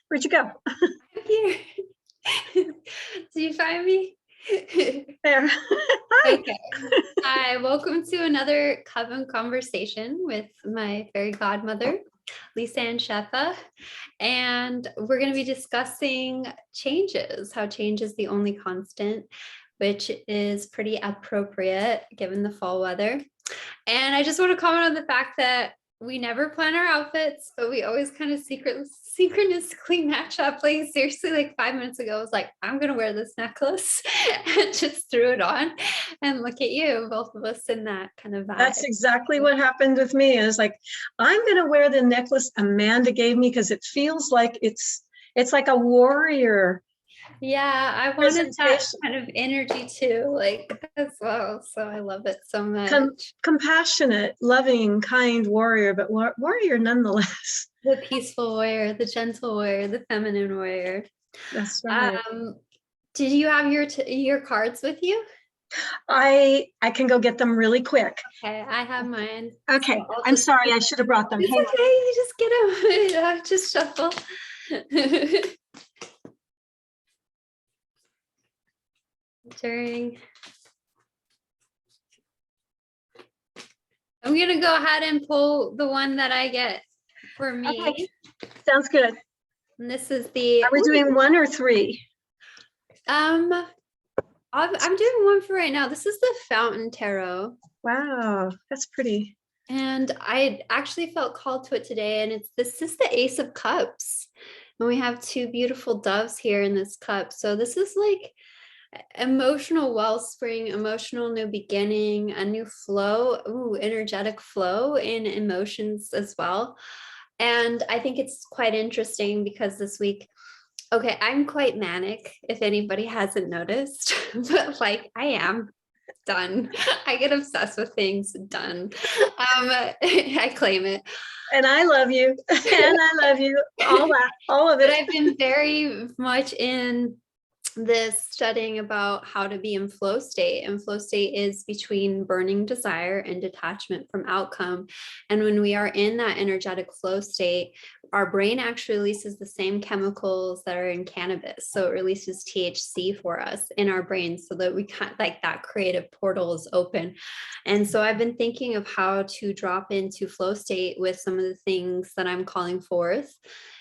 Where'd you go? I'm here. Did you find me? There. Hi. Okay. Hi, welcome to another Coven Conversation with my fairy godmother, Leesann Shefa. And we're going to be discussing changes, how change is the only constant, which is pretty appropriate given the fall weather. And I just want to comment on the fact that we never plan our outfits, but we always kind of synchronously match up. Like seriously, like 5 minutes ago, I was like, I'm going to wear this necklace and just threw it on. And look at you, both of us in that kind of vibe. That's exactly what happened with me. Is like, I'm going to wear the necklace Amanda gave me because it feels like it's like a warrior. Yeah, I wanted that kind of energy too, like as well. So I love it so much. Compassionate, loving, kind warrior, but warrior nonetheless. The peaceful warrior, the gentle warrior, the feminine warrior. That's right. Did you have your cards with you? I can go get them really quick. Okay, I have mine. Okay, so I'm sorry, I should have brought them. It's okay, you just get them. Just shuffle. I'm gonna go ahead and pull the one that I get for me. Okay. Sounds good. And this is the. Are we doing one or three? I'm doing one for right now. This is the Fountain Tarot. Wow, that's pretty. And I actually felt called to it today, and this is the Ace of Cups, and we have two beautiful doves here in this cup. So this is like emotional wellspring, emotional new beginning, a new flow, energetic flow in emotions as well. And I think it's quite interesting because this week, okay, I'm quite manic, if anybody hasn't noticed, but like I am done. I get obsessed with things done. I claim it. And I love you. And I love you. All of it. But I've been very much in this studying about how to be in flow state, and flow state is between burning desire and detachment from outcome. And when we are in that energetic flow state, our brain actually releases the same chemicals that are in cannabis. So it releases THC for us in our brain so that we can't, like, that creative portal is open. And so I've been thinking of how to drop into flow state with some of the things that I'm calling forth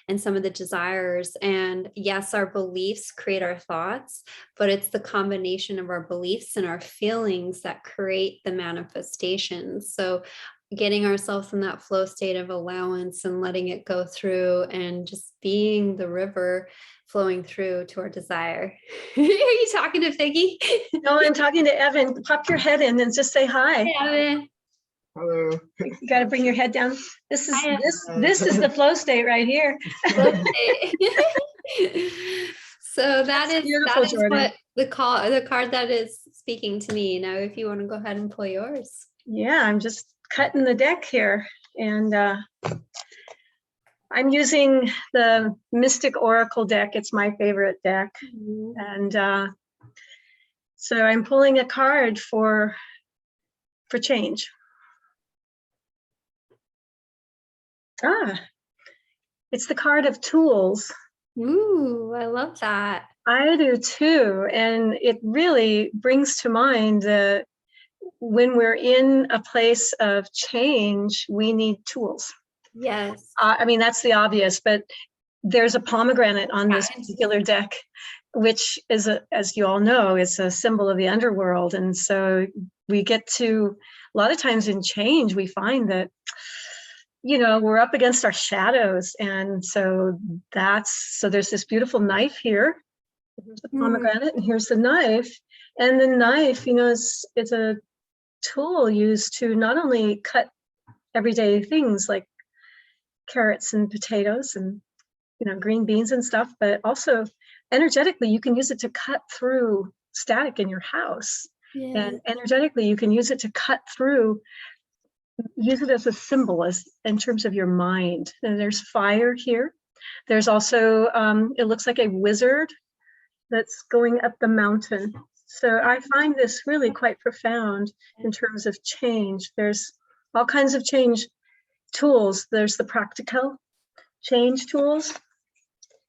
and some of the desires. And yes, our beliefs create our thoughts, but it's the combination of our beliefs and our feelings that create the manifestations. So getting ourselves in that flow state of allowance and letting it go through and just being the river flowing through to our desire. Are you talking to Figgy? No, I'm talking to Evan. Pop your head in and just say hi. Hey, Evan. Hello. You got to bring your head down. This is the flow state right here. So that is what the card that is speaking to me. Now, if you want to go ahead and pull yours. Yeah, I'm just cutting the deck here, and I'm using the Mystic Oracle deck. It's my favorite deck. Mm-hmm. And so I'm pulling a card for change. It's the card of tools. Ooh, I love that. I do too. And it really brings to mind that when we're in a place of change, we need tools. Yes. I mean, that's the obvious, but there's a pomegranate on this particular deck, which is, as you all know, is a symbol of the underworld. And so we get to, a lot of times in change, we find that, you know, we're up against our shadows. And so there's this beautiful knife here. Here's the pomegranate, and here's the knife. And the knife, you know, is a tool used to not only cut everyday things like carrots and potatoes and, you know, green beans and stuff, but also energetically, you can use it to cut through static in your house. Yeah. And energetically, you can use it to cut through, use it as a symbol, as in terms of your mind. And there's fire here. There's also, it looks like a wizard that's going up the mountain. So I find this really quite profound in terms of change. There's all kinds of change tools. There's the practical change tools.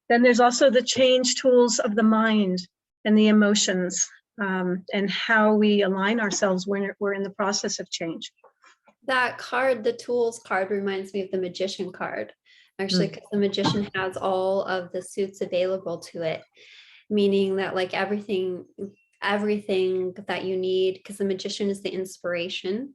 Then there's also the change tools of the mind and the emotions, and how we align ourselves when we're in the process of change. That card, the tools card, reminds me of the magician card, actually, because the magician has all of the suits available to it, meaning that like everything that you need, because the magician is the inspiration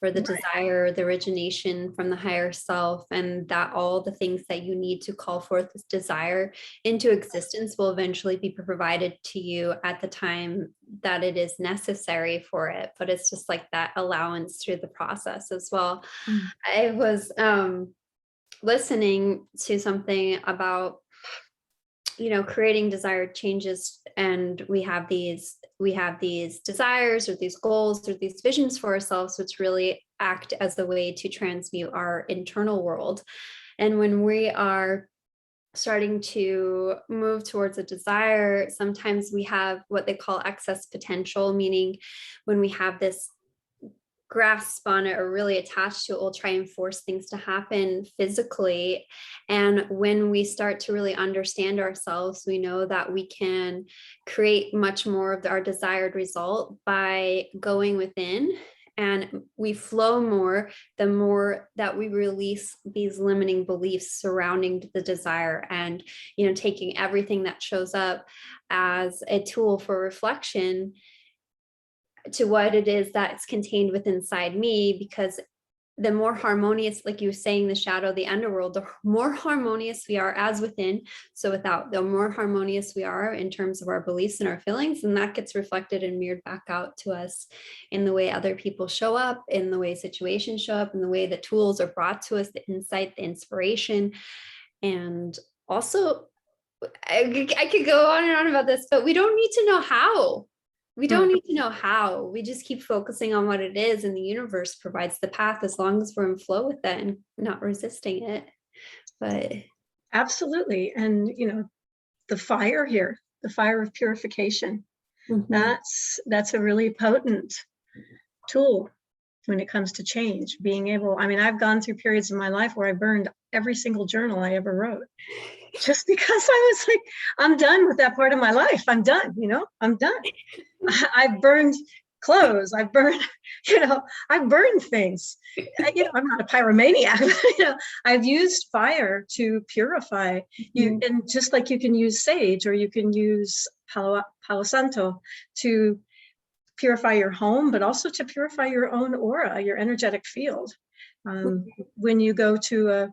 or the desire, the origination from the higher self, and that all the things that you need to call forth this desire into existence will eventually be provided to you at the time that it is necessary for it. But it's just like that allowance through the process as well. I was listening to something about creating desired changes, and we have these desires or these goals or these visions for ourselves, which really act as a way to transmute our internal world. And when we are starting to move towards a desire, sometimes we have what they call excess potential, meaning when we have this grasp on it or really attached to it, we'll try and force things to happen physically. And when we start to really understand ourselves, we know that we can create much more of our desired result by going within, and we flow more the more that we release these limiting beliefs surrounding the desire, and taking everything that shows up as a tool for reflection to what it is that's contained within inside me. Because the more harmonious, like you were saying, the shadow, the underworld, the more harmonious we are as within, so without, the more harmonious we are in terms of our beliefs and our feelings, and that gets reflected and mirrored back out to us in the way other people show up, in the way situations show up, in the way the tools are brought to us, the insight, the inspiration. And also, I could go on and on about this, but we don't need to know how. We don't need to know how. We just keep focusing on what it is, and the universe provides the path as long as we're in flow with it and not resisting it. But absolutely. And the fire here, the fire of purification, that's a really potent tool when it comes to change. Being able, I've gone through periods in my life where I burned every single journal I ever wrote, just because I was like, I'm done with that part of my life. I'm done, I'm done. I've burned clothes. I've burned, I've burned things. I'm not a pyromaniac. I've used fire to purify you. And just like you can use sage, or you can use Palo Santo to purify your home, but also to purify your own aura, your energetic field. When you go to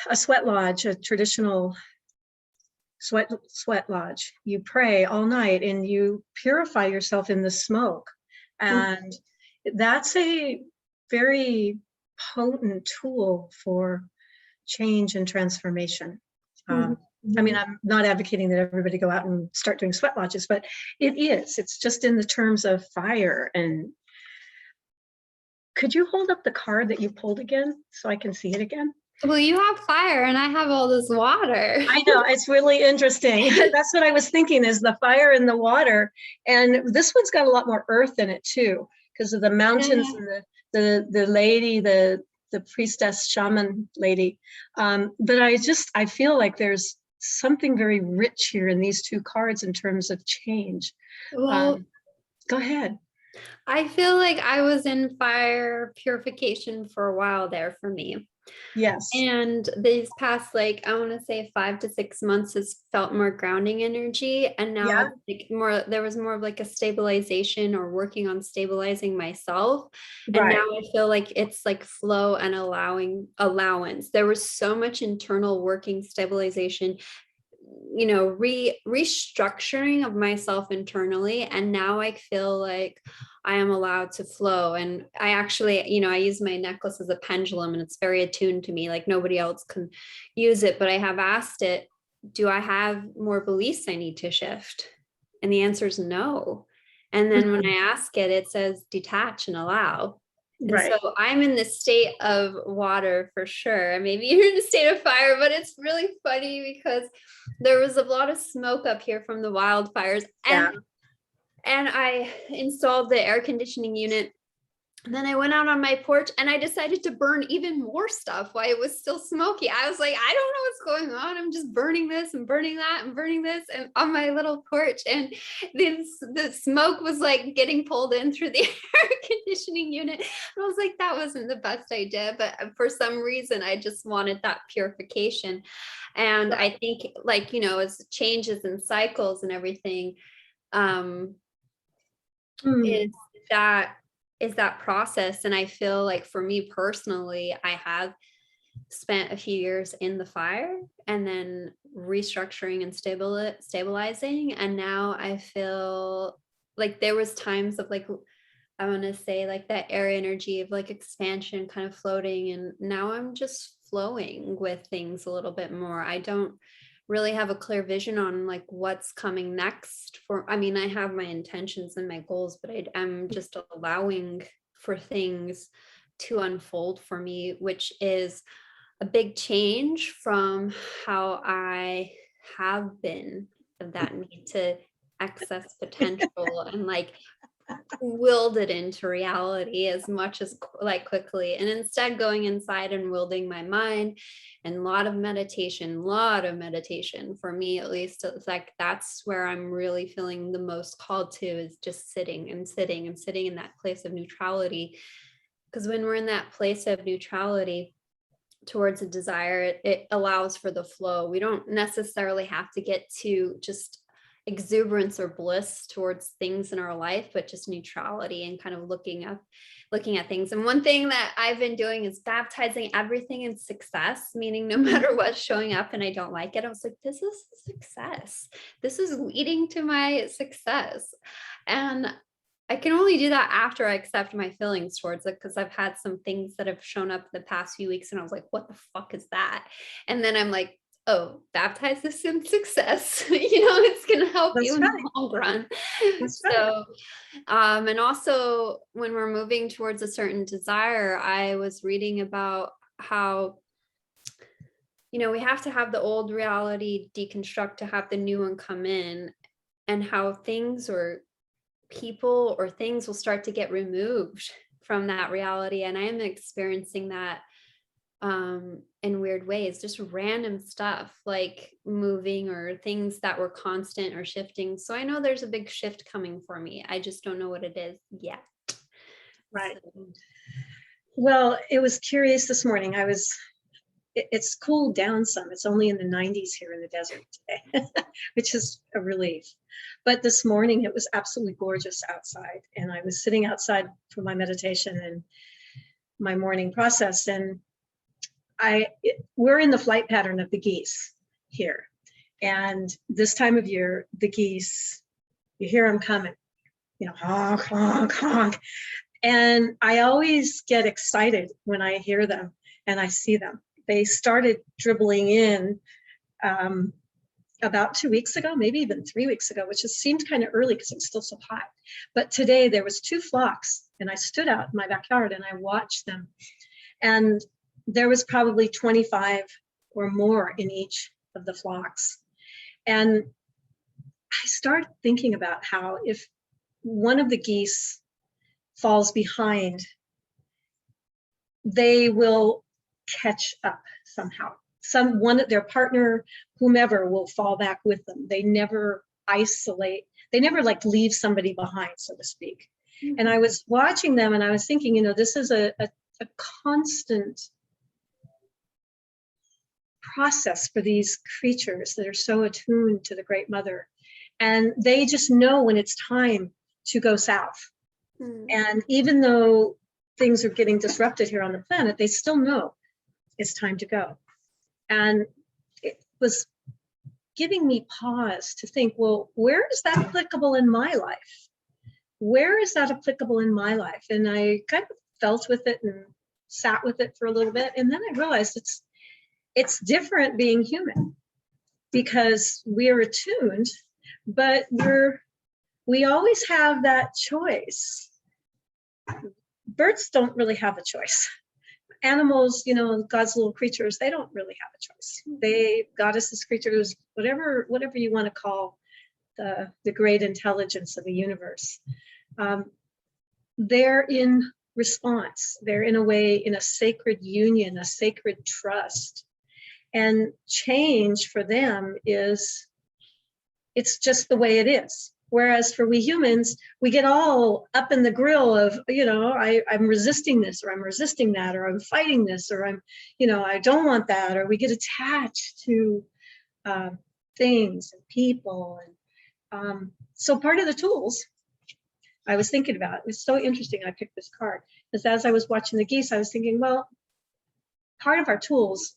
a sweat lodge, a traditional sweat lodge, you pray all night and you purify yourself in the smoke, and that's a very potent tool for change and transformation. I'm not advocating that everybody go out and start doing sweat lodges, but it's just in the terms of fire. And could you hold up the card that you pulled again so I can see it again? Well, you have fire and I have all this water. I know, it's really interesting. That's what I was thinking, is the fire and the water. And this one's got a lot more earth in it too, because of the mountains and the lady, the priestess shaman lady. But I feel like there's something very rich here in these two cards in terms of change. Well, go ahead. I feel like I was in fire purification for a while there for me. Yes. And these past, I want to say 5 to 6 months has felt more grounding energy. And now there was more of like a stabilization, or working on stabilizing myself. And now I feel like it's like flow and allowance. There was so much internal working stabilization, restructuring of myself internally. And now I feel like I am allowed to flow. And I actually, I use my necklace as a pendulum, and it's very attuned to me, like nobody else can use it. But I have asked it, do I have more beliefs I need to shift? And the answer is no. And then when I ask it, it says detach and allow. And so I'm in the state of water for sure. Maybe you're in the state of fire, but it's really funny because there was a lot of smoke up here from the wildfires. And I installed the air conditioning unit And then I went out on my porch and I decided to burn even more stuff while it was still smoky. I was like, I don't know what's going on. I'm just burning this and burning that and burning this and on my little porch. And the smoke was like getting pulled in through the air conditioning unit. And I was like, that wasn't the best idea. But for some reason, I just wanted that purification. And I think, like, as changes and cycles and everything, is that process. And I feel like for me personally, I have spent a few years in the fire and then restructuring and stabilizing. And now I feel like there was times of like, I want to say like that air energy of like expansion kind of floating. And now I'm just flowing with things a little bit more. I don't really have a clear vision on like what's coming next I have my intentions and my goals, but I'm just allowing for things to unfold for me, which is a big change from how I have been, of that need to access potential and like willed it into reality as much as like quickly, and instead going inside and wielding my mind. And a lot of meditation for me, at least. It's like that's where I'm really feeling the most called to, is just sitting and sitting and sitting in that place of neutrality. Because when we're in that place of neutrality towards a desire, it allows for the flow. We don't necessarily have to get to just exuberance or bliss towards things in our life, but just neutrality and kind of looking at things. And one thing that I've been doing is baptizing everything in success, meaning no matter what's showing up and I don't like it, I was like, this is success. This is leading to my success. And I can only do that after I accept my feelings towards it, because I've had some things that have shown up the past few weeks and I was like, what the fuck is that? And then I'm like, oh, baptize this in success. It's going to help you in the long run. So, and also when we're moving towards a certain desire, I was reading about how, we have to have the old reality deconstruct to have the new one come in, and how things or people or things will start to get removed from that reality. And I am experiencing that in weird ways, just random stuff like moving or things that were constant or shifting. So I know there's a big shift coming for me. I just don't know what it is yet. Right. So. Well, it was curious this morning. It's cooled down some. It's only in the 90s here in the desert today, which is a relief. But this morning it was absolutely gorgeous outside. And I was sitting outside for my meditation and my morning process. And we're in the flight pattern of the geese here. And this time of year, the geese, you hear them coming, honk, honk, honk. And I always get excited when I hear them and I see them. They started dribbling in about 2 weeks ago, maybe even 3 weeks ago, which just seemed kind of early because it was still so hot. But today there was 2 flocks and I stood out in my backyard and I watched them. And there was probably 25 or more in each of the flocks. And I started thinking about how if one of the geese falls behind, they will catch up somehow. Their partner, whomever, will fall back with them. They never isolate. They never like leave somebody behind, so to speak. Mm-hmm. And I was watching them and I was thinking, this is a constant process for these creatures that are so attuned to the Great Mother. And they just know when it's time to go south. Mm. And even though things are getting disrupted here on the planet, they still know it's time to go. And it was giving me pause to think, well, where is that applicable in my life? Where is that applicable in my life? And I kind of felt with it and sat with it for a little bit. And then I realized it's different being human, because we're attuned, but we always have that choice. Birds don't really have a choice. Animals, God's little creatures, they don't really have a choice. Goddesses, creatures, whatever you want to call the great intelligence of the universe. They're in response. They're in a way in a sacred union, a sacred trust. And change for them is, it's just the way it is. Whereas for we humans, we get all up in the grill of, I'm resisting this, or I'm resisting that, or I'm fighting this, or I don't want that, or we get attached to things and people. And so part of the tools I was thinking about, it was so interesting I picked this card, is as I was watching the geese, I was thinking, well, part of our tools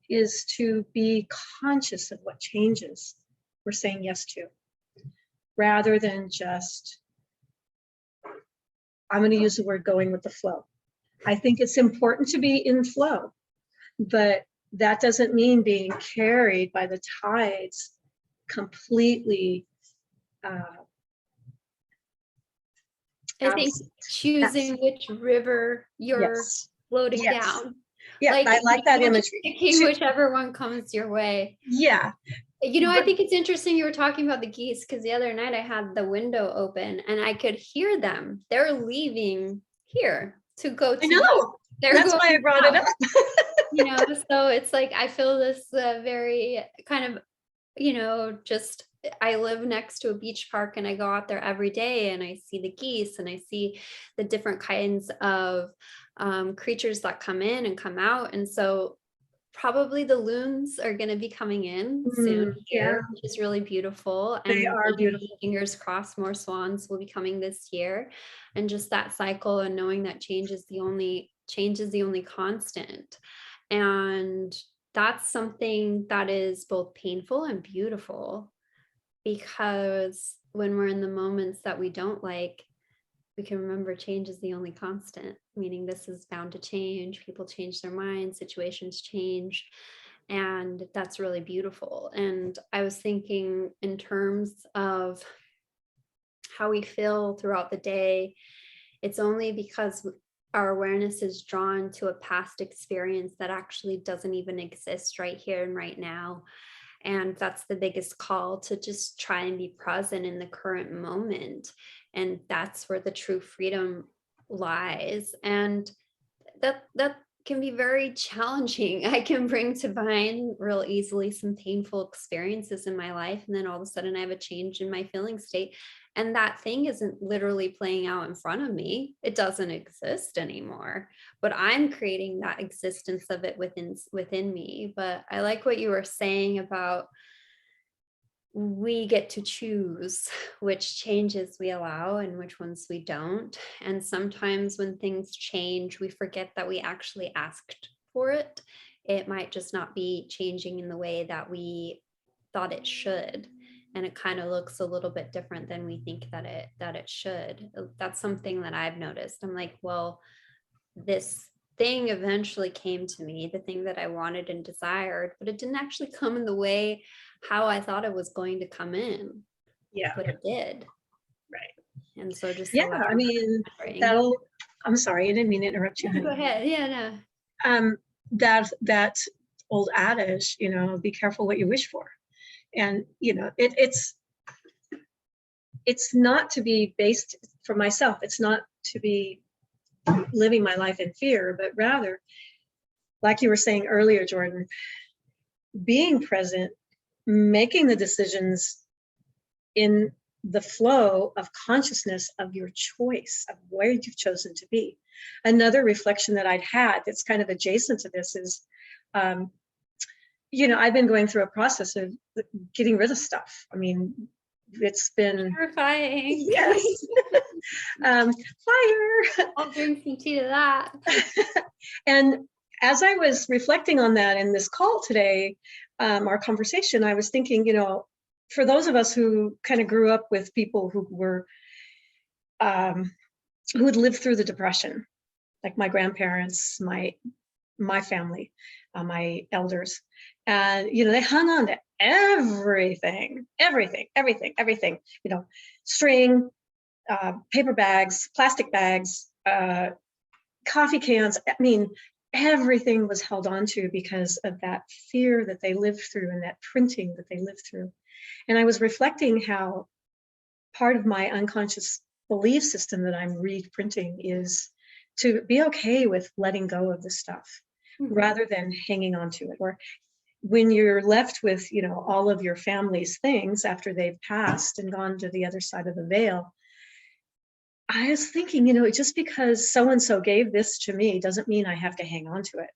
is to be conscious of what changes we're saying yes to, rather than just, I'm going to use the word going with the flow. I think it's important to be in flow, but that doesn't mean being carried by the tides completely. I think choosing which river you're floating down. Yeah, I like that imagery. Picking whichever one comes your way. Yeah. I think it's interesting you were talking about the geese, because the other night I had the window open and I could hear them. They're leaving here to go to. I know. That's why I brought it up. So it's like I feel this very kind of, just I live next to a beach park and I go out there every day and I see the geese and I see the different kinds of creatures that come in and come out. And so probably the loons are going to be coming in soon here, which is really beautiful. They are beautiful. Fingers crossed, more swans will be coming this year. And just that cycle and knowing that change is the only constant. And that's something that is both painful and beautiful, because when we're in the moments that we don't like, we can remember change is the only constant, meaning this is bound to change. People change their minds, situations change, and that's really beautiful. And I was thinking in terms of how we feel throughout the day, it's only because our awareness is drawn to a past experience that actually doesn't even exist right here and right now. And that's the biggest call, to just try and be present in the current moment. And that's where the true freedom lies. And that can be very challenging. I can bring to mind real easily some painful experiences in my life. And then all of a sudden I have a change in my feeling state. And that thing isn't literally playing out in front of me. It doesn't exist anymore, but I'm creating that existence of it within me. But I like what you were saying about we get to choose which changes we allow and which ones we don't. And sometimes when things change, we forget that we actually asked for it. It might just not be changing in the way that we thought it should. And it kind of looks a little bit different than we think that it should. That's something that I've noticed. I'm like, well, this thing eventually came to me, the thing that I wanted and desired, but it didn't actually come in the way how I thought it was going to come in. Yeah. But it did. Right. And so just I mean, I'm sorry, I didn't mean to interrupt you. Go ahead. Yeah, no. That old adage, be careful what you wish for. And it's not to be based, for myself, it's not to be living my life in fear, but rather, like you were saying earlier, Jordan, being present, making the decisions in the flow of consciousness of your choice, of where you've chosen to be. Another reflection that I'd had that's kind of adjacent to this is, I've been going through a process of getting rid of stuff. I mean, it's been terrifying. Yes. Fire. I'll drink some tea to that. And as I was reflecting on that in this call today, our conversation, I was thinking, for those of us who kind of grew up with people who were, who had lived through the Depression, like my grandparents, my family, my elders, and they hung on to everything, string, paper bags, plastic bags, coffee cans. I mean, everything was held on to because of that fear that they lived through and that printing that they lived through. And I was reflecting how part of my unconscious belief system that I'm reprinting is to be okay with letting go of the stuff Mhm. rather than hanging on to it. Or when you're left with, all of your family's things after they've passed and gone to the other side of the veil, I was thinking, just because so-and-so gave this to me doesn't mean I have to hang on to it.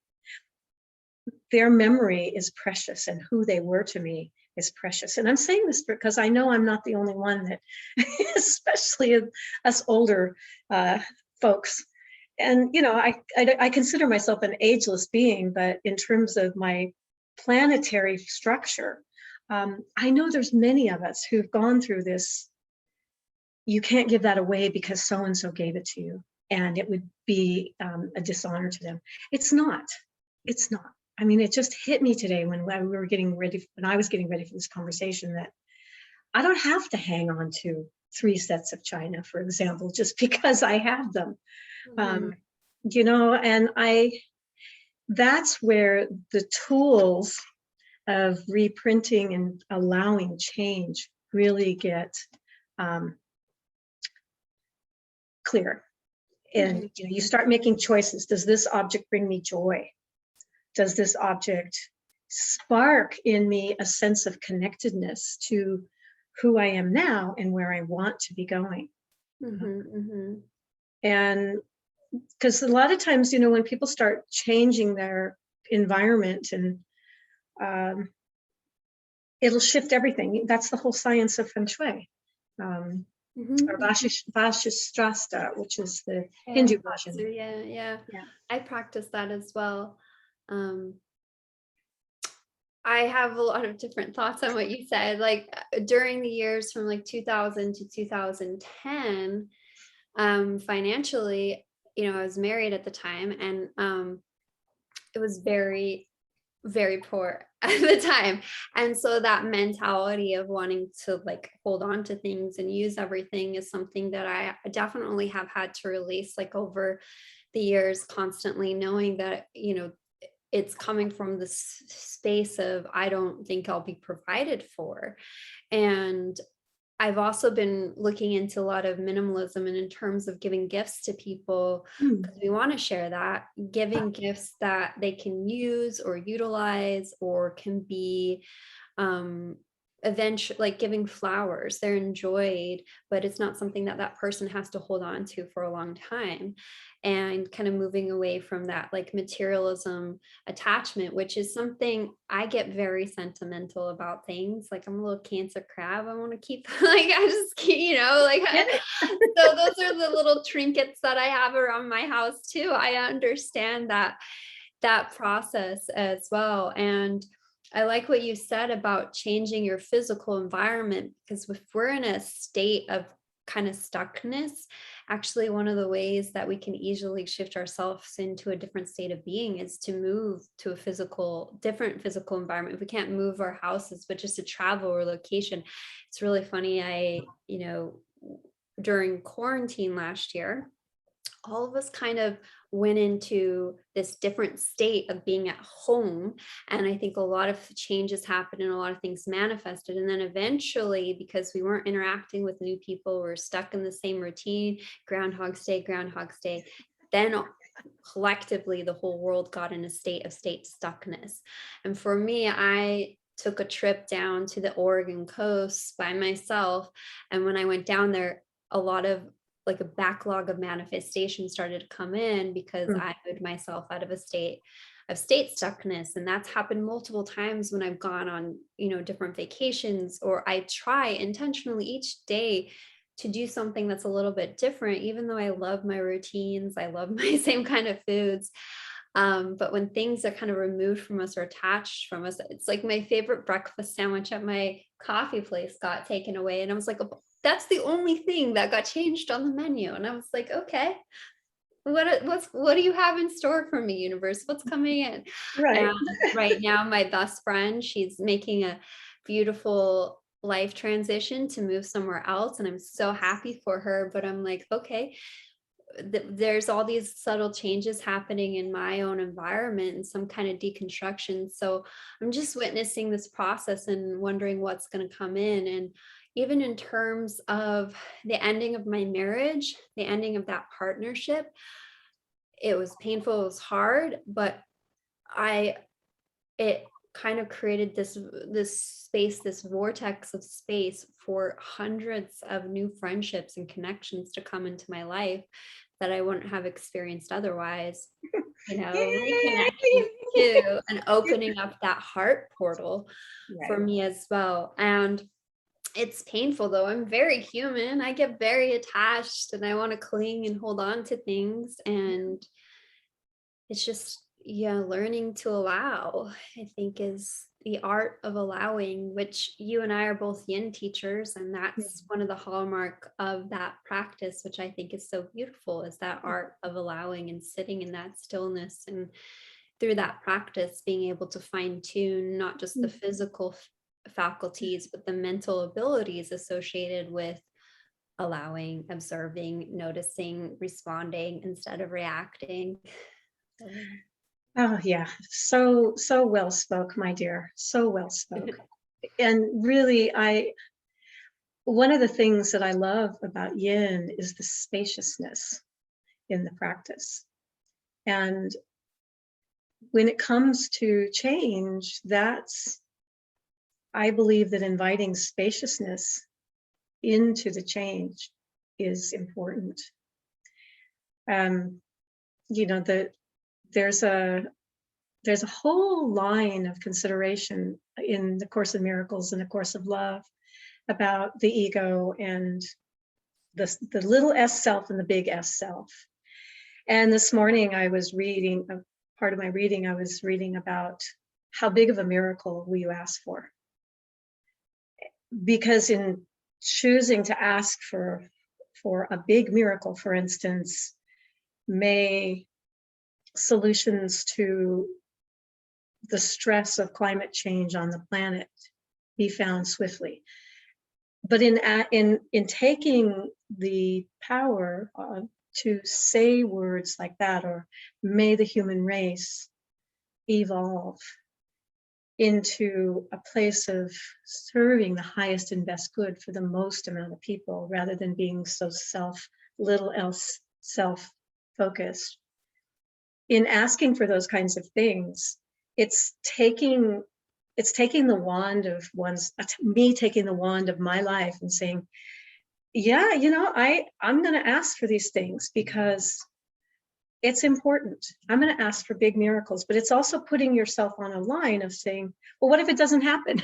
Their memory is precious, and who they were to me is precious. And I'm saying this because I know I'm not the only one that, especially us older folks. And, I consider myself an ageless being, but in terms of my planetary structure, I know there's many of us who've gone through this. You can't give that away because so-and-so gave it to you, and it would be a dishonor to them. It's not. It's not. I mean, it just hit me today when I was getting ready for this conversation, that I don't have to hang on to 3 sets of china, for example, just because I have them. And that's where the tools of reprinting and allowing change really get clear. And you start making choices. Does this object bring me joy? Does this object spark in me a sense of connectedness to who I am now and where I want to be going? And because a lot of times, when people start changing their environment, and it'll shift everything. That's the whole science of feng shui. Or Vashistrasta, which is the Hindu version. Yeah. I practice that as well. I have a lot of different thoughts on what you said. Like during the years from like 2000 to 2010, financially, I was married at the time, and it was very, very poor at the time. And so that mentality of wanting to like hold on to things and use everything is something that I definitely have had to release like over the years, constantly knowing that, it's coming from this space of, I don't think I'll be provided for. And I've also been looking into a lot of minimalism, and in terms of giving gifts to people, because we want to share that, giving gifts that they can use or utilize, or can be eventually, like giving flowers, they're enjoyed, but it's not something that that person has to hold on to for a long time. And kind of moving away from that like materialism attachment, which is something I get very sentimental about things. Like I'm a little Cancer crab. I want to keep like, I just keep, like, so those are the little trinkets that I have around my house too. I understand that process as well. And I like what you said about changing your physical environment, because if we're in a state of kind of stuckness, actually one of the ways that we can easily shift ourselves into a different state of being is to move to a different physical environment. If we can't move our houses, but just to travel or location. It's really funny. During quarantine last year, all of us kind of went into this different state of being at home. And I think a lot of changes happened and a lot of things manifested. And then eventually, because we weren't interacting with new people, we're stuck in the same routine, Groundhog Day. Then collectively, the whole world got in a state of stuckness. And for me, I took a trip down to the Oregon coast by myself. And when I went down there, a lot of like a backlog of manifestation started to come in, because I moved myself out of a state of stuckness. And that's happened multiple times when I've gone on, different vacations, or I try intentionally each day to do something that's a little bit different, even though I love my routines, I love my same kind of foods. But when things are kind of removed from us or attached from us, it's like my favorite breakfast sandwich at my coffee place got taken away. And I was like, oh, that's the only thing that got changed on the menu. And I was like, okay, what do you have in store for me, universe? What's coming in? Right. And right now, my best friend, she's making a beautiful life transition to move somewhere else. And I'm so happy for her, but I'm like, okay, there's all these subtle changes happening in my own environment and some kind of deconstruction. So I'm just witnessing this process and wondering what's going to come in. And even in terms of the ending of my marriage, the ending of that partnership, it was painful, it was hard, but it kind of created this space, this vortex of space for hundreds of new friendships and connections to come into my life that I wouldn't have experienced otherwise. Reconnecting too, and opening up that heart portal for me as well. And it's painful though. I'm very human. I get very attached and I want to cling and hold on to things. And it's just, learning to allow, I think, is the art of allowing, which you and I are both yin teachers. And that's one of the hallmark of that practice, which I think is so beautiful, is that art of allowing and sitting in that stillness. And through that practice, being able to fine tune not just the physical faculties, but the mental abilities associated with allowing, observing, noticing, responding instead of reacting. Oh yeah, so well spoke, my dear, so well spoke. And really, one of the things that I love about yin is the spaciousness in the practice. And when it comes to change, I believe that inviting spaciousness into the change is important. There's a whole line of consideration in the Course of Miracles and the Course of Love about the ego and the little S self and the big S self. And this morning I was reading, part of my reading, I was reading about how big of a miracle will you ask for? Because in choosing to ask for a big miracle, for instance, may solutions to the stress of climate change on the planet be found swiftly. But in taking the power to say words like that, or may the human race evolve into a place of serving the highest and best good for the most amount of people, rather than being so little else self-focused. In asking for those kinds of things, it's taking the wand of me taking the wand of my life and saying, yeah, I'm going to ask for these things because it's important. I'm going to ask for big miracles, but it's also putting yourself on a line of saying, well, what if it doesn't happen?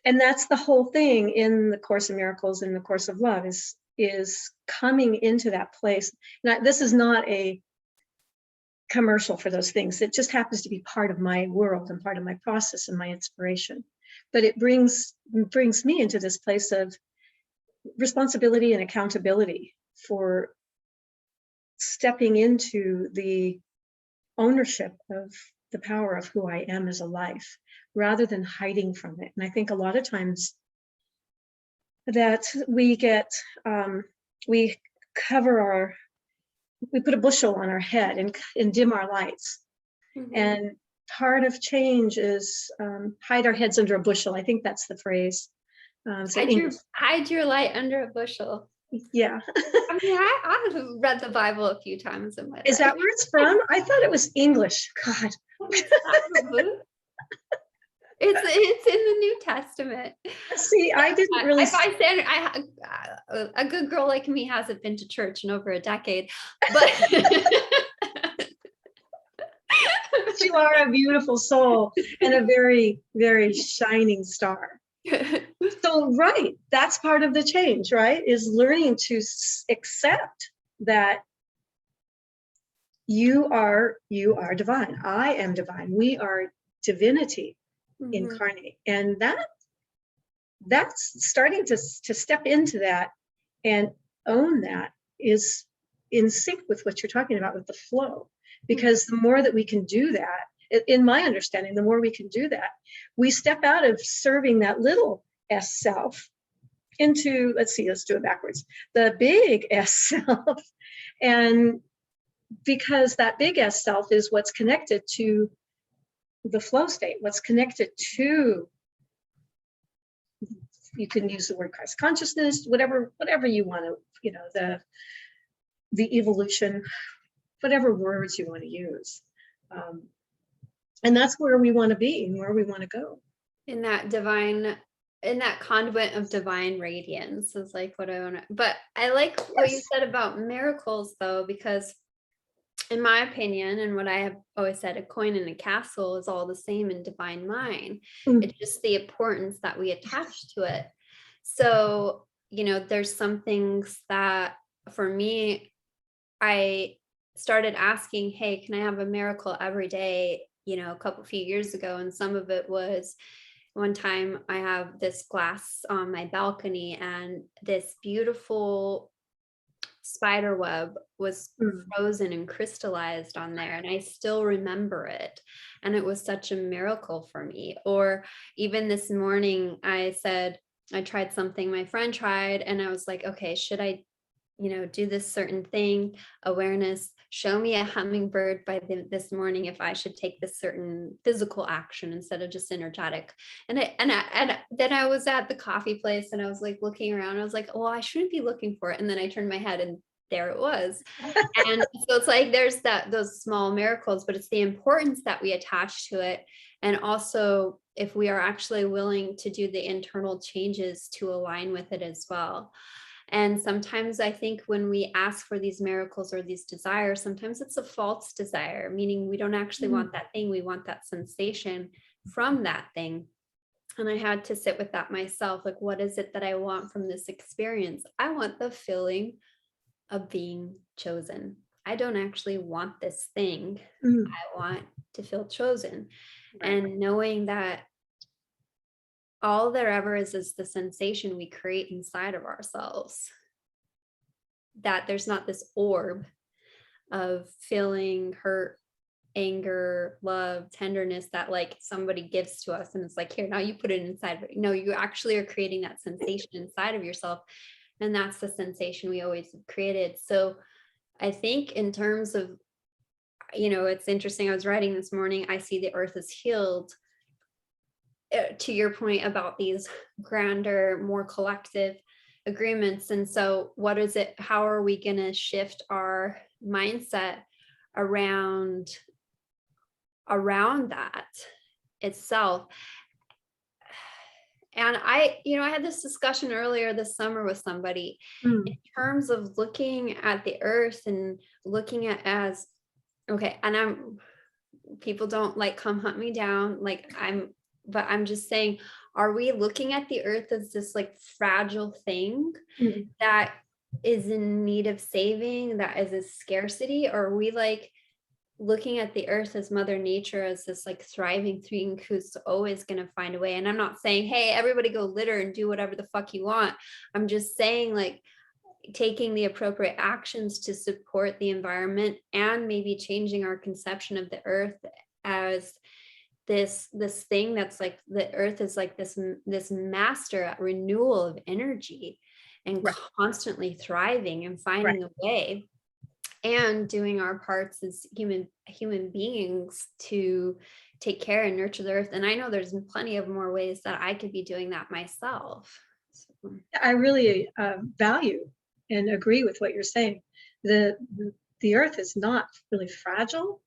And that's the whole thing in the Course of Miracles and the Course of Love is coming into that place. Now, this is not a commercial for those things. It just happens to be part of my world and part of my process and my inspiration. But it brings me into this place of responsibility and accountability for stepping into the ownership of the power of who I am as a life, rather than hiding from it. And I think a lot of times that we put a bushel on our head and dim our lights. Mm-hmm. And part of change is hide our heads under a bushel. I think that's the phrase. Hide your light under a bushel. Yeah. I mean, I've read the Bible a few times in my life. Is that where it's from? I thought it was English. God. It's in the New Testament. See, I didn't really. A good girl like me hasn't been to church in over a decade, but you are a beautiful soul and a very, very shining star. So, right, that's part of the change, right? Is learning to accept that you are divine. I am divine. We are divinity. Mm-hmm. Incarnate, and that's starting to step into that and own that is in sync with what you're talking about with the flow. Because the more that we can do that, in my understanding, the more we can do that, we step out of serving that little S self into, let's do it backwards, the big S self. And because that big S self is what's connected to the flow state, what's connected to, you can use the word Christ consciousness, whatever you want to, the evolution, whatever words you want to use. And that's where we want to be and where we want to go. In that conduit of divine radiance is like what I want to, but I like what you said about miracles though, because in my opinion, and what I have always said, a coin in a castle is all the same in divine mind. It's just the importance that we attach to it. So, there's some things that for me, I started asking, hey, can I have a miracle every day? A few years ago. And some of it was, one time I have this glass on my balcony and this beautiful spider web was frozen and crystallized on there, and I still remember it, and it was such a miracle for me. Or even this morning I said I tried something my friend tried, and I was like, okay, should I do this certain thing? Awareness, show me a hummingbird by this morning if I should take this certain physical action instead of just energetic. And then I was at the coffee place and I was like looking around. I was like, oh, I shouldn't be looking for it. And then I turned my head and there it was. And so it's like there's those small miracles, but it's the importance that we attach to it. And also if we are actually willing to do the internal changes to align with it as well. And sometimes I think when we ask for these miracles or these desires, sometimes it's a false desire, meaning we don't actually want that thing. We want that sensation from that thing. And I had to sit with that myself. Like, what is it that I want from this experience? I want the feeling of being chosen. I don't actually want this thing. I want to feel chosen. Right. And knowing that all there ever is the sensation we create inside of ourselves, that there's not this orb of feeling hurt, anger, love, tenderness that like somebody gives to us and it's like, here, now you put it inside. No, you actually are creating that sensation inside of yourself. And that's the sensation we always have created. So I think in terms of, it's interesting. I was writing this morning, I see the earth is healed. To your point about these grander, more collective agreements. And so what is it? How are we going to shift our mindset around that itself? And I had this discussion earlier this summer with somebody in terms of looking at the earth and looking at as, okay, and people don't like come hunt me down. But I'm just saying, are we looking at the earth as this like fragile thing that is in need of saving, that is a scarcity? Or are we like looking at the earth as Mother Nature as this like thriving thing who's always going to find a way? And I'm not saying, hey, everybody go litter and do whatever the fuck you want. I'm just saying like taking the appropriate actions to support the environment and maybe changing our conception of the earth as this thing that's like the earth is like this master at renewal of energy and constantly thriving and finding a way and doing our parts as human beings to take care and nurture the earth. And I know there's plenty of more ways that I could be doing that myself. So. I really value and agree with what you're saying. The earth is not really fragile.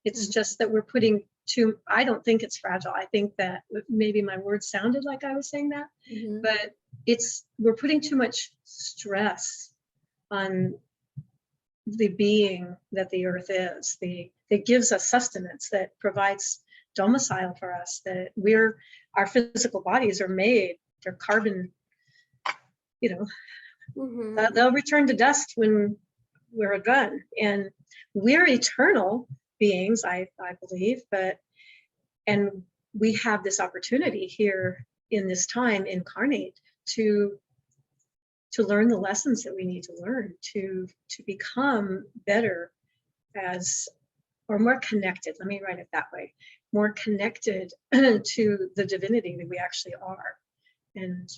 It's just that we're putting I don't think it's fragile. I think that maybe my words sounded like I was saying that, but we're putting too much stress on the being that the earth is, that gives us sustenance, that provides domicile for us, that our physical bodies are made, they're carbon, they'll return to dust when we're done. And we're eternal beings, I believe, and we have this opportunity here in this time incarnate to learn the lessons that we need to learn, to become better or more connected. Let me write it that way, more connected to the divinity that we actually are. And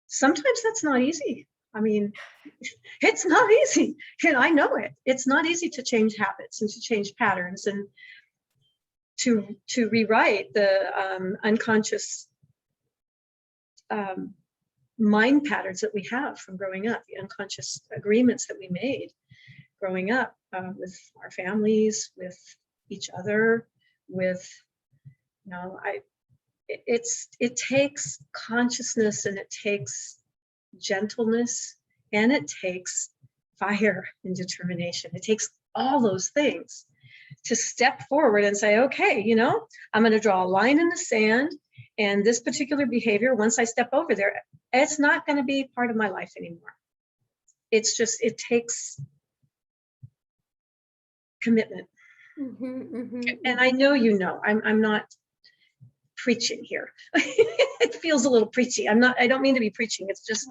sometimes that's not easy. I mean, it's not easy. And I know it. It's not easy to change habits and to change patterns and to rewrite the unconscious mind patterns that we have from growing up, the unconscious agreements that we made growing up with our families, with each other, with, it takes consciousness, and it takes gentleness, and it takes fire and determination. It takes all those things to step forward and say, okay, I'm going to draw a line in the sand, and this particular behavior, once I step over there, it's not going to be part of my life anymore. It's just, it takes commitment. And I know, I'm not preaching here. It feels a little preachy. I don't mean to be preaching. It's just,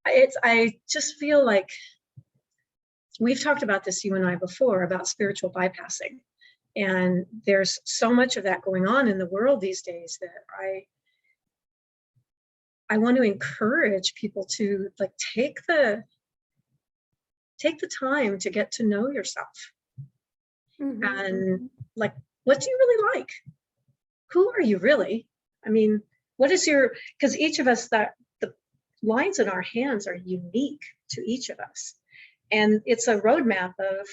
I just feel like we've talked about this, you and I, before, about spiritual bypassing. And there's so much of that going on in the world these days that I want to encourage people to like take the time to get to know yourself. And like, what do you really like? Who are you really? I mean, what is because each of us, that the lines in our hands are unique to each of us. And it's a roadmap of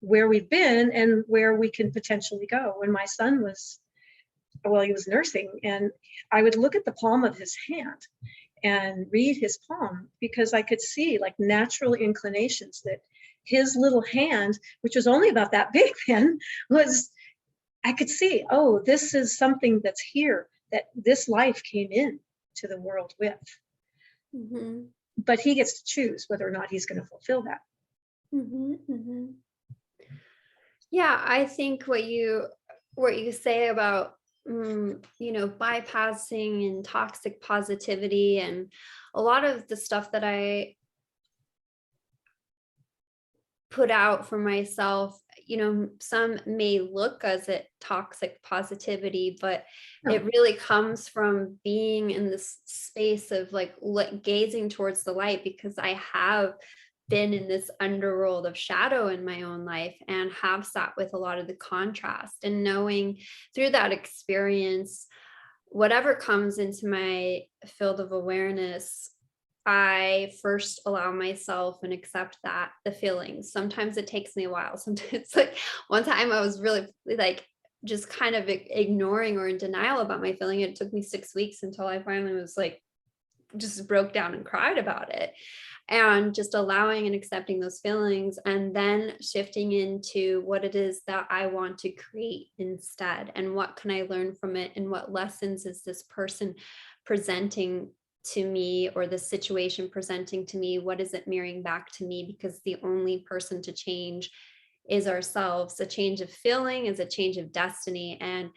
where we've been and where we can potentially go. When my son he was nursing, and I would look at the palm of his hand and read his palm, because I could see like natural inclinations that his little hand, which was only about that big then, I could see, oh, this is something that's here, that this life came in to the world with. But he gets to choose whether or not he's going to fulfill that. Yeah, I think what you say about bypassing and toxic positivity, and a lot of the stuff that I put out for myself, some may look as it toxic positivity, but it really comes from being in this space of like gazing towards the light, because I have been in this underworld of shadow in my own life and have sat with a lot of the contrast, and knowing through that experience, whatever comes into my field of awareness, I first allow myself and accept that the feelings. Sometimes it takes me a while. Sometimes, like one time I was really like just kind of ignoring or in denial about my feeling. It took me 6 weeks until I finally was like, just broke down and cried about it. And just allowing and accepting those feelings, and then shifting into what it is that I want to create instead, and what can I learn from it, and what lessons is this person presenting to me, or the situation presenting to me, what is it mirroring back to me? Because the only person to change is ourselves. A change of feeling is a change of destiny, and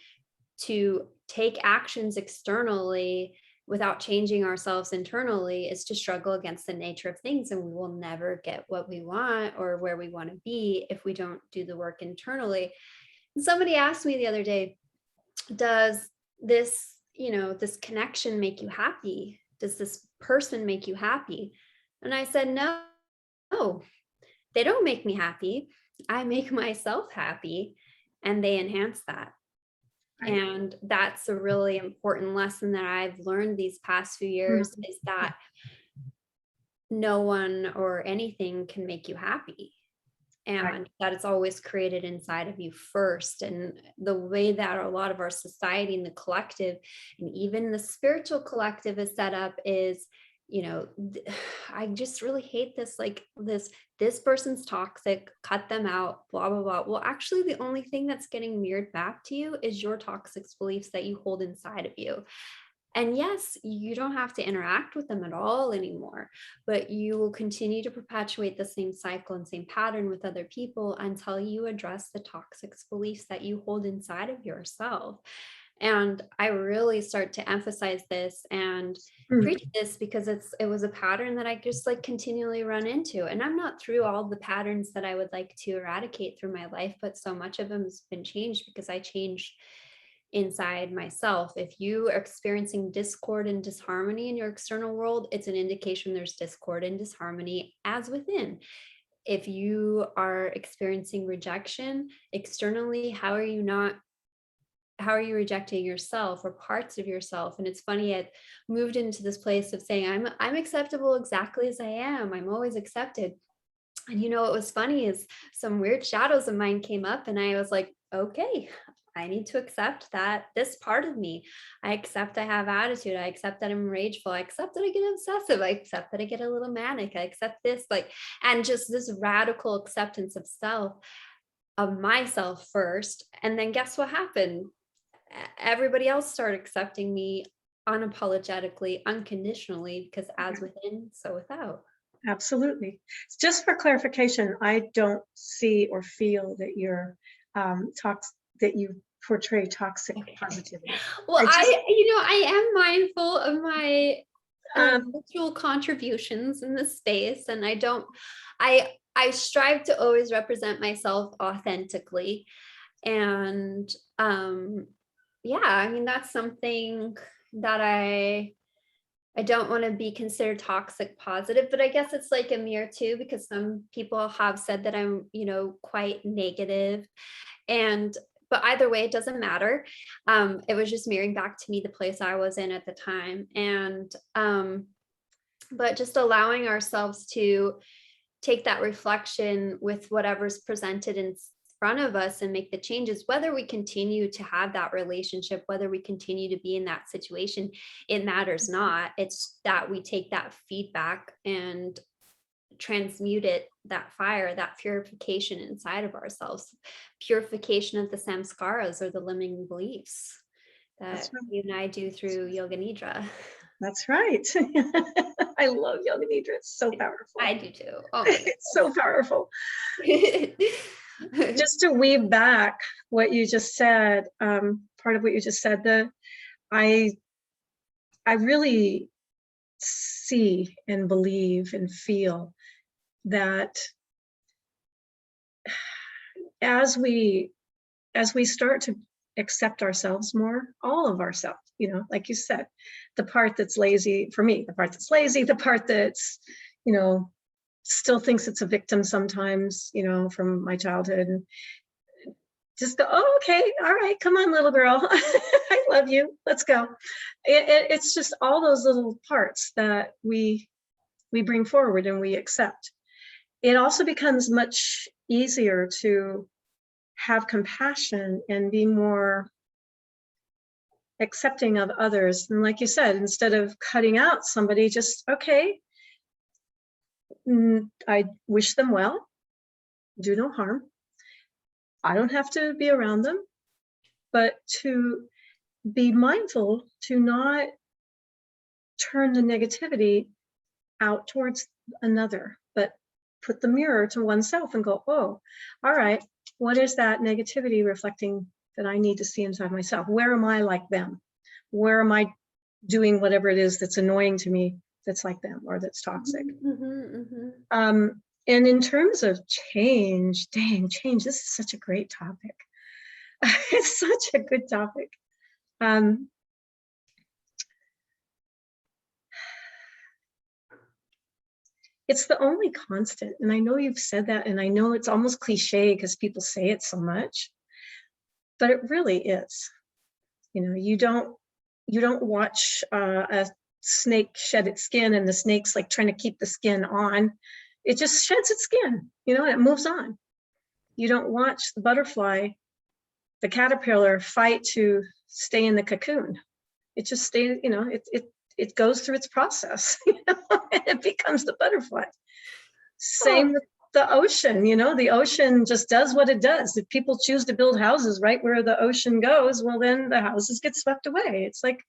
to take actions externally without changing ourselves internally is to struggle against the nature of things, and we will never get what we want or where we want to be if we don't do the work internally. And somebody asked me the other day, does this connection make you happy? Does this person make you happy? And I said, no, they don't make me happy. I make myself happy, and they enhance that. And that's a really important lesson that I've learned these past few years, is that no one or anything can make you happy, and that it's always created inside of you first. And the way that a lot of our society and the collective, and even the spiritual collective, is set up is, I just really hate this, like this person's toxic, cut them out, blah, blah, blah. Well, actually, the only thing that's getting mirrored back to you is your toxic beliefs that you hold inside of you. And yes, you don't have to interact with them at all anymore, but you will continue to perpetuate the same cycle and same pattern with other people until you address the toxic beliefs that you hold inside of yourself. And I really start to emphasize this and preach this, because it was a pattern that I just like continually run into. And I'm not through all the patterns that I would like to eradicate through my life, but so much of them has been changed because I changed inside myself. If you are experiencing discord and disharmony in your external world, it's an indication there's discord and disharmony as within. If you are experiencing rejection externally, how are you rejecting yourself or parts of yourself? And it's funny, I moved into this place of saying, I'm acceptable exactly as I am. I'm always accepted. And what was funny is some weird shadows of mine came up, and I was like, okay, I need to accept that this part of me. I accept I have attitude. I accept that I'm rageful. I accept that I get obsessive. I accept that I get a little manic. I accept this, and just this radical acceptance of self, of myself first. And then guess what happened? Everybody else started accepting me unapologetically, unconditionally, because as within, so without. Absolutely. Just for clarification, I don't see or feel that you're that you portray toxic positivity. Well, I am mindful of my virtual contributions in this space, and I strive to always represent myself authentically. And that's something that I don't want to be considered toxic positive, but I guess it's like a mirror too, because some people have said that I'm, quite negative. But either way, it doesn't matter. It was just mirroring back to me the place I was in at the time. And but just allowing ourselves to take that reflection with whatever's presented in front of us and make the changes, whether we continue to have that relationship, whether we continue to be in that situation, it matters not. It's that we take that feedback and transmute it, that fire, that purification inside of ourselves, purification of the samskaras, or the limiting beliefs that you and I do through Yoga Nidra. That's right. I love Yoga Nidra. It's so powerful. I do too. Oh my God. It's so powerful. Just to weave back what you just said, part of what you just said, I really see and believe and feel that as we start to accept ourselves more, all of ourselves, like you said, the part that's lazy, for me, the part that's lazy, the part that's, still thinks it's a victim sometimes, from my childhood, and just go, oh, okay, all right, come on, little girl. I love you. Let's go. It's just all those little parts that we bring forward and we accept. It also becomes much easier to have compassion and be more accepting of others. And like you said, instead of cutting out somebody, just, okay, I wish them well, do no harm. I don't have to be around them, but to be mindful to not turn the negativity out towards another, but put the mirror to oneself and go, oh, all right, what is that negativity reflecting that I need to see inside myself? Where am I like them? Where am I doing whatever it is that's annoying to me that's like them or that's toxic? And in terms of change, change, this is such a great topic. It's such a good topic. It's the only constant. And I know you've said that, and I know it's almost cliche because people say it so much, but it really is. You don't watch a snake shed its skin and the snake's like trying to keep the skin on. It just sheds its skin, and it moves on. You don't watch the butterfly, the caterpillar fight to stay in the cocoon. It just stays, it goes through its process, and it becomes the butterfly. Same with the ocean, the ocean just does what it does. If people choose to build houses right where the ocean goes, well, then the houses get swept away. It's like,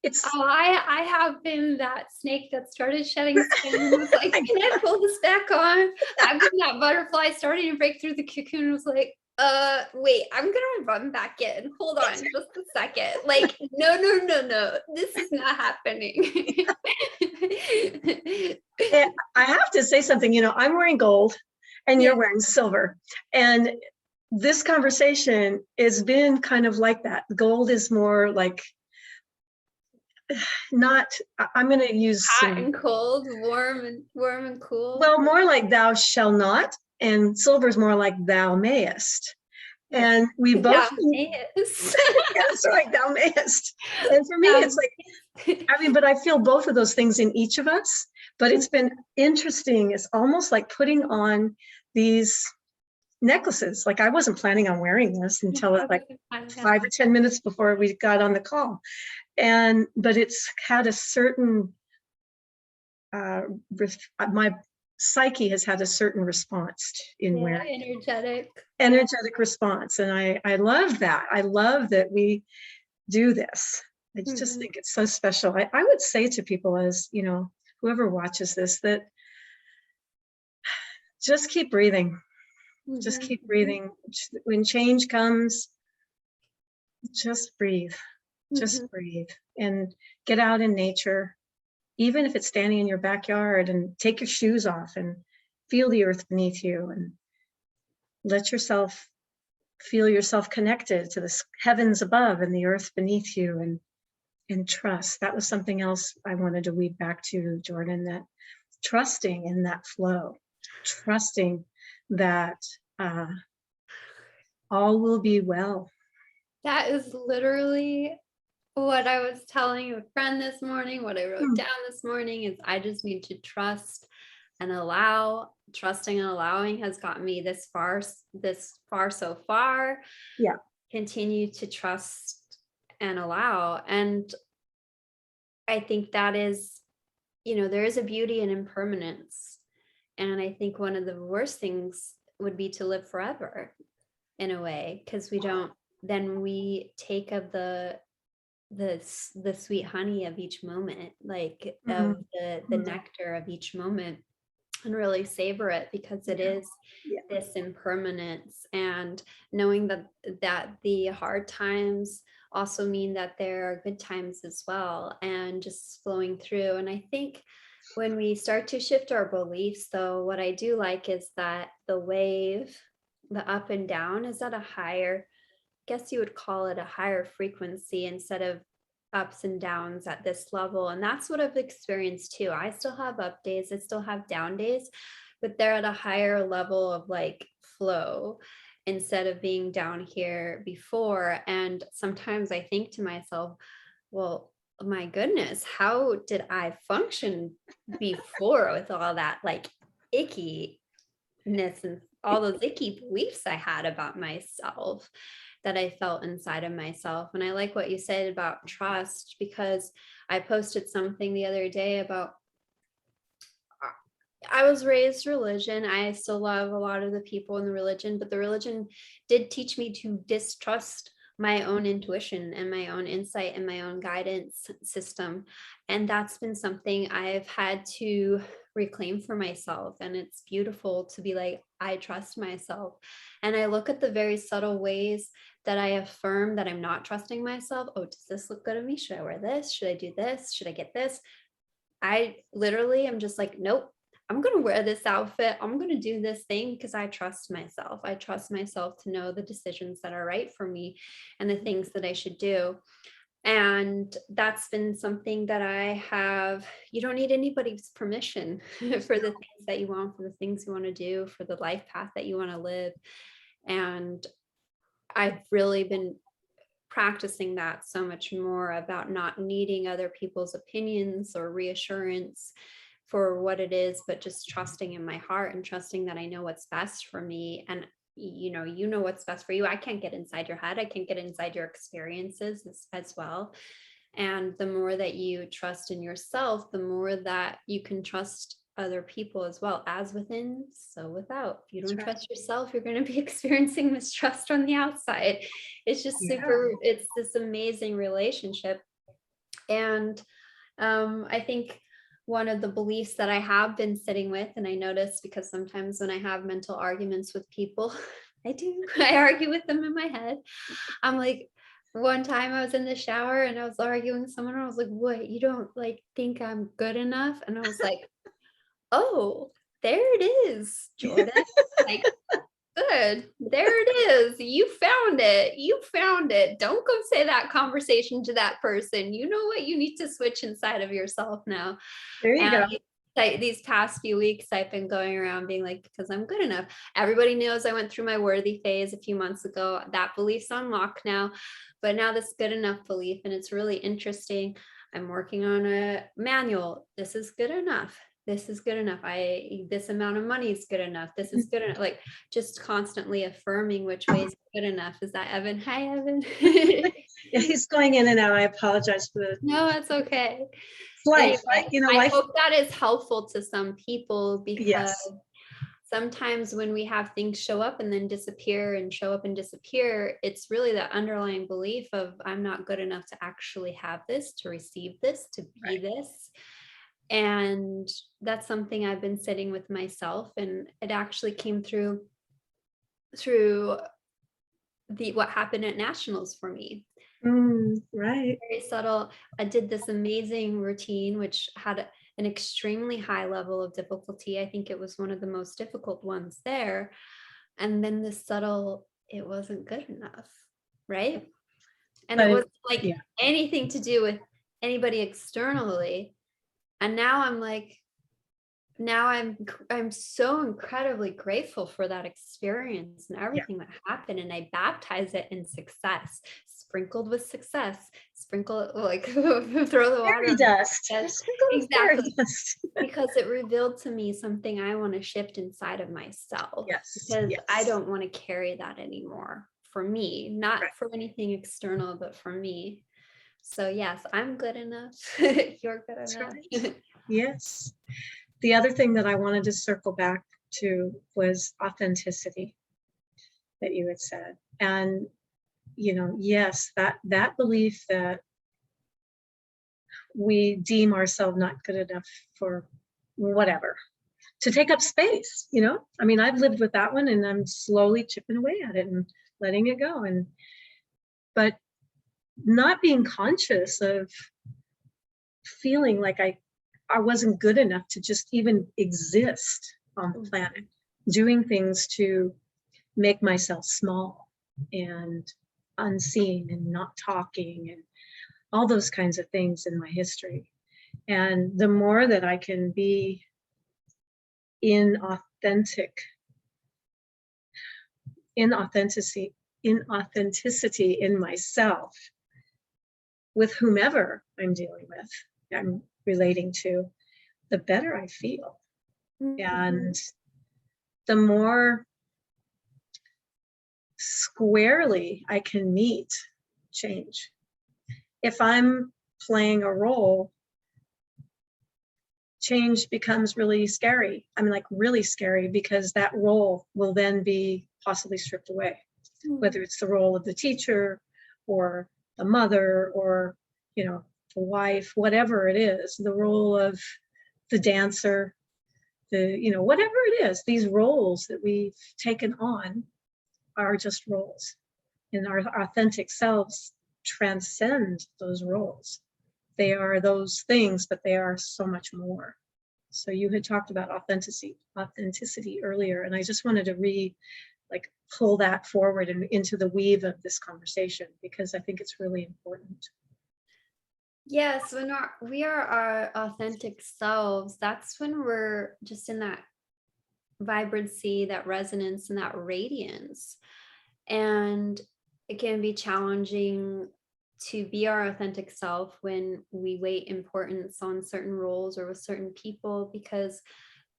I have been that snake that started shedding skin and was like, can I pull this back on? I've been that butterfly starting to break through the cocoon and was like, wait, I'm gonna run back in. Hold on just a second. Like, no, this is not happening. Yeah, I have to say something, I'm wearing gold and you're wearing silver. And this conversation has been kind of like that. Gold is more like, I'm going to use hot and cold, warm and cool. Well, more like thou shall not, and silver is more like thou mayest. And we both so like thou mayest. And for me, it's like, but I feel both of those things in each of us, But it's been interesting. It's almost like putting on these necklaces. Like I wasn't planning on wearing this until like 5 or 10 minutes before we got on the call. But it's had a certain, my psyche has had a certain response in wearing energetic response. And I love that. I love that we do this. I just think it's so special. I would say to people, as you know, whoever watches this, that just keep breathing. Just keep breathing. When change comes, just breathe. Just breathe and get out in nature, even if it's standing in your backyard, and take your shoes off and feel the earth beneath you and let yourself feel yourself connected to the heavens above and the earth beneath you, and trust. That was something else I wanted to weave back to, Jordan, that trusting in that flow, trusting that all will be well. That is literally what I was telling a friend this morning, what I wrote down this morning is I just need to trust and allow. Trusting and allowing has gotten me this far so far. Yeah. Continue to trust and allow. And I think that is, there is a beauty in impermanence. And I think one of the worst things would be to live forever in a way, because then we take of the sweet honey of each moment, like of the nectar of each moment, and really savor it, because it is this impermanence, and knowing that the hard times also mean that there are good times as well, and just flowing through. And I think when we start to shift our beliefs, though, what I do like is that the wave, the up and down, is at a higher, I guess you would call it a higher frequency, instead of ups and downs at this level. And that's what I've experienced too. I still have up days, I still have down days, but they're at a higher level of like flow, instead of being down here before. And sometimes I think to myself, well, my goodness, how did I function before with all that like ickiness and all those icky beliefs I had about myself, that I felt inside of myself. And I like what you said about trust, because I posted something the other day about, I was raised religion. I still love a lot of the people in the religion, but the religion did teach me to distrust my own intuition and my own insight and my own guidance system. And that's been something I've had to reclaim for myself. And it's beautiful to be like, I trust myself. And I look at the very subtle ways that I affirm that I'm not trusting myself. Oh, does this look good on me? Should I wear this? Should I do this? Should I get this? I literally am just like, nope, I'm going to wear this outfit. I'm going to do this thing because I trust myself. I trust myself to know the decisions that are right for me and the things that I should do. And that's been something that I have, you don't need anybody's permission for the things that you want, for the things you want to do, for the life path that you want to live. And I've really been practicing that so much more, about not needing other people's opinions or reassurance for what it is, but just trusting in my heart and trusting that I know what's best for me. And you know what's best for you. I can't get inside your head. I can't get inside your experiences as well. And the more that you trust in yourself, the more that you can trust other people as well, as within, so without. If you don't trust yourself, you're going to be experiencing mistrust on the outside. It's just it's this amazing relationship. And I think one of the beliefs that I have been sitting with, and I notice because sometimes when I have mental arguments with people, I argue with them in my head. I'm like, one time I was in the shower and I was arguing with someone, and I was like, what, you don't like think I'm good enough? And I was like, oh, there it is, Jordan. Like, good. There it is. You found it. Don't go say that conversation to that person. You know what? You need to switch inside of yourself now. There you go. These past few weeks, I've been going around being like, because I'm good enough. Everybody knows I went through my worthy phase a few months ago. That belief's on lock now. But now this good enough belief, and it's really interesting. I'm working on a manual. This is good enough. this is good enough. This amount of money is good enough. This is good enough. Like just constantly affirming which way is good enough. Is that Evan? Hi, Evan. He's going in and out. I apologize for the No, it's okay. life. Anyway, I life. hope that is helpful to some people, because Yes. sometimes when we have things show up and then disappear and show up and disappear, it's really the underlying belief of I'm not good enough to actually have this, to receive this, to be this. And that's something I've been sitting with myself. And it actually came through what happened at nationals for me. Right. Very subtle. I did this amazing routine, which had an extremely high level of difficulty. I think it was one of the most difficult ones there. And then this subtle, it wasn't good enough. Right. And it was like anything to do with anybody externally. And now I'm like, I'm so incredibly grateful for that experience and everything that happened. And I baptize it in success, sprinkled with success, like throw the water. Fairy dust. Exactly. Because it revealed to me something I want to shift inside of myself. Because I don't want to carry that anymore for me, not for anything external, but for me. So yes, I'm good enough. You're good enough. Right. Yes. The other thing that I wanted to circle back to was authenticity that you had said. And, yes, that belief that we deem ourselves not good enough for whatever, to take up space, I mean, I've lived with that one, and I'm slowly chipping away at it and letting it go. But not being conscious of feeling like I wasn't good enough to just even exist on the planet, doing things to make myself small and unseen and not talking and all those kinds of things in my history. And the more that I can be in authenticity in myself with whomever I'm dealing with, I'm relating to, the better I feel. And the more squarely I can meet change. If I'm playing a role, change becomes really scary. I mean, like really scary, because that role will then be possibly stripped away, whether it's the role of the teacher or the mother or, the wife, whatever it is, the role of the dancer, whatever it is, these roles that we've taken on are just roles. And our authentic selves transcend those roles. They are those things, but they are so much more. So you had talked about authenticity earlier, and I just wanted to pull that forward and into the weave of this conversation, because I think it's really important. Yes, when we are our authentic selves, that's when we're just in that vibrancy, that resonance, and that radiance. And it can be challenging to be our authentic self when we weight importance on certain roles or with certain people, because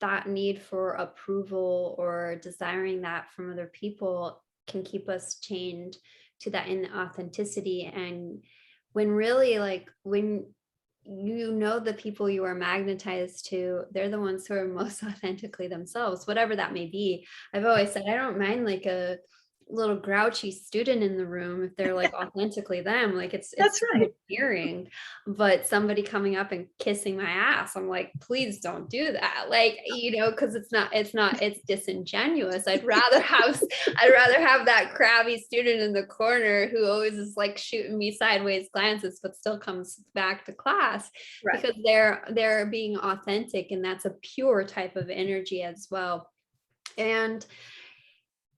that need for approval or desiring that from other people can keep us chained to that inauthenticity. And when really, when the people you are magnetized to, they're the ones who are most authentically themselves, whatever that may be. I've always said I don't mind a little grouchy student in the room if they're authentically them. It's right. Hearing, but somebody coming up and kissing my ass, I'm like, please don't do that, because it's disingenuous. I'd rather have that crabby student in the corner who always is shooting me sideways glances but still comes back to class, because they're being authentic, and that's a pure type of energy as well. And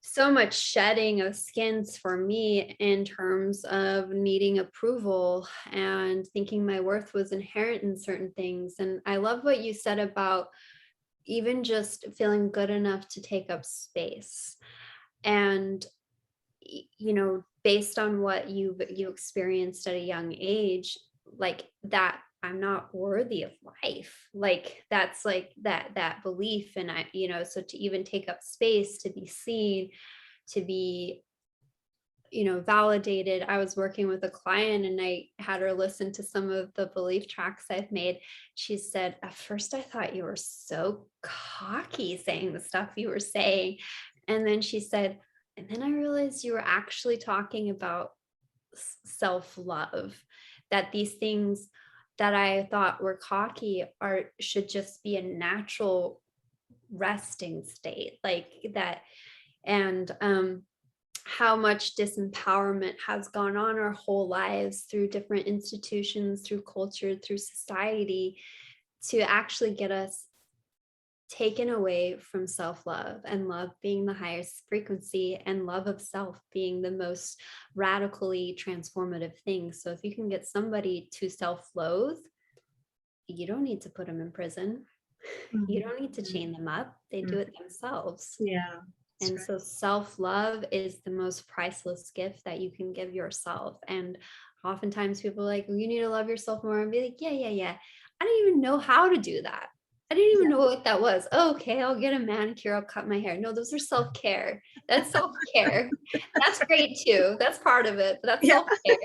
so much shedding of skins for me in terms of needing approval and thinking my worth was inherent in certain things. And I love what you said about even just feeling good enough to take up space. And, based on what you experienced at a young age, that I'm not worthy of life. Like that's like that belief. And I, so to even take up space, to be seen, to be, validated. I was working with a client and I had her listen to some of the belief tracks I've made. She said, at first I thought you were so cocky saying the stuff you were saying. And then she said, and then I realized you were actually talking about self-love, that these things that I thought were cocky should just be a natural resting state, like that. And how much disempowerment has gone on our whole lives through different institutions, through culture, through society, to actually get us taken away from self-love, and love being the highest frequency, and love of self being the most radically transformative thing. So if you can get somebody to self-loathe, you don't need to put them in prison. You don't need to chain them up. They do it themselves. Yeah. And so self-love is the most priceless gift that you can give yourself. And oftentimes people are like, well, you need to love yourself more, and be like, yeah. I didn't even know how to do that. I didn't even know what that was. Oh, okay, I'll get a manicure, I'll cut my hair. No, those are self-care. That's self-care. That's great too. That's part of it, but that's self-care.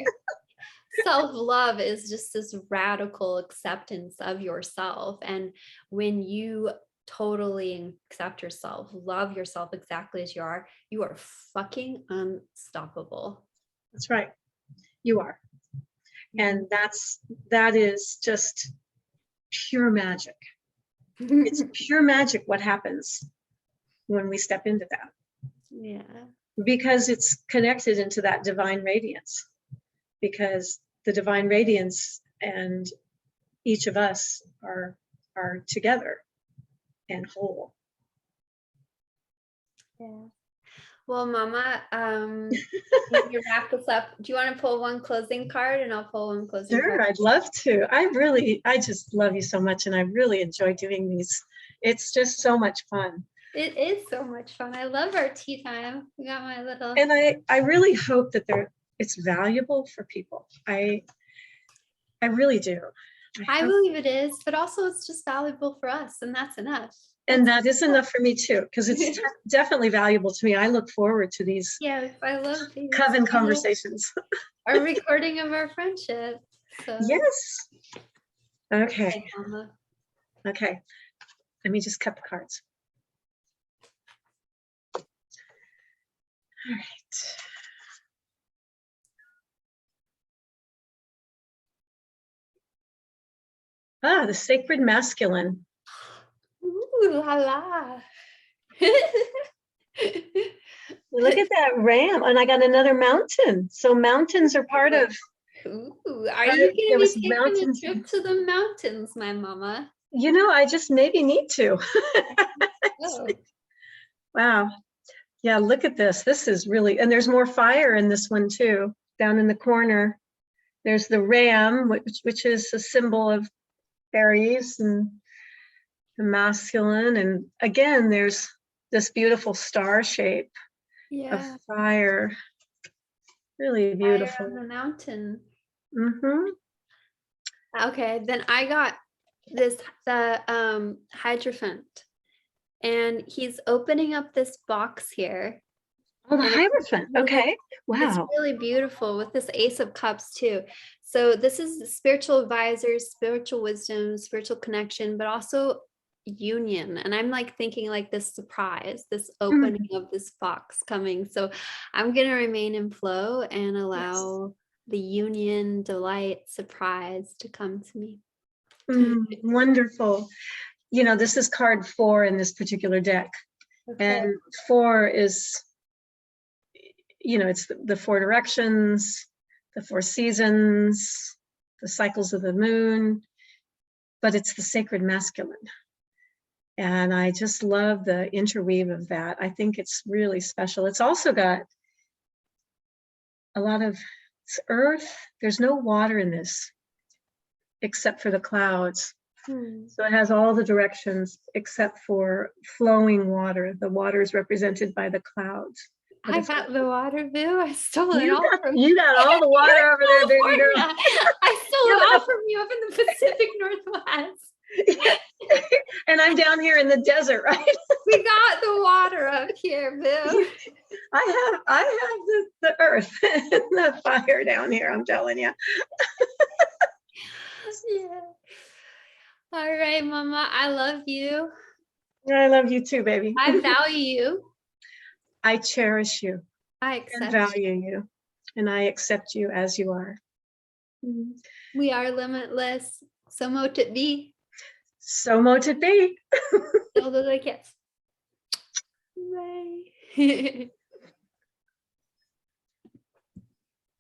Self-love is just this radical acceptance of yourself. And when you totally accept yourself, love yourself exactly as you are fucking unstoppable. That's right. You are. And that is just pure magic. It's pure magic what happens when we step into that. Yeah. Because it's connected into that divine radiance. Because the divine radiance and each of us are together and whole. Yeah. Well, Mama, you wrap this up. Do you want to pull one closing card, and I'll pull one closing card? Sure, I'd love to. I just love you so much, and I really enjoy doing these. It's just so much fun. It is so much fun. I love our tea time. We got my little. And I really hope that it's valuable for people. I really do. I believe it is, but also it's just valuable for us, and that's enough. And that is enough for me too, because it's definitely valuable to me. I look forward to these. Yes, I love these coven conversations. Our recording of our friendship. So. Yes. Okay. Mama. Okay. Let me just cut the cards. All right. Ah, the sacred masculine. Ooh, la la. Look at that ram. And I got another mountain. So mountains are part of. Ooh, are you going to be taking a trip to the mountains, my mama? I just maybe need to. Oh. Wow. Yeah, look at this. This is really, and there's more fire in this one too. Down in the corner, there's the ram, which is a symbol of Aries and the masculine. And again, there's this beautiful star shape of fire. Really beautiful. Fire on the mountain. Mm-hmm. Okay, then I got the Hierophant, and he's opening up this box here. Oh, the Hierophant. Okay. Wow. It's really beautiful with this Ace of Cups too. So this is spiritual advisors, spiritual wisdom, spiritual connection, but also union. And I'm like thinking like this surprise, this opening of this box coming. So I'm going to remain in flow and allow the union, delight, surprise to come to me. Wonderful. This is card 4 in this particular deck. Okay. And 4 is, it's the 4 directions, the 4 seasons, the cycles of the moon, but it's the sacred masculine. And I just love the interweave of that. I think it's really special. It's also got a lot of earth. There's no water in this except for the clouds. So it has all the directions except for flowing water. The water is represented by the clouds. But I it's got the water, Boo. I stole it you all from you got all the water over there, baby girl. California. I stole You're it all like from you up in the Pacific Northwest. and I'm down here in the desert, right? We got the water up here, Boo. I have the earth and the fire down here, I'm telling you. Yeah. All right, Mama. I love you. I love you too, baby. I value you. I cherish you I and accept value you, and I accept you as you are. you. We are limitless. So mote it be. So mote it be. Still the kiss. Bye.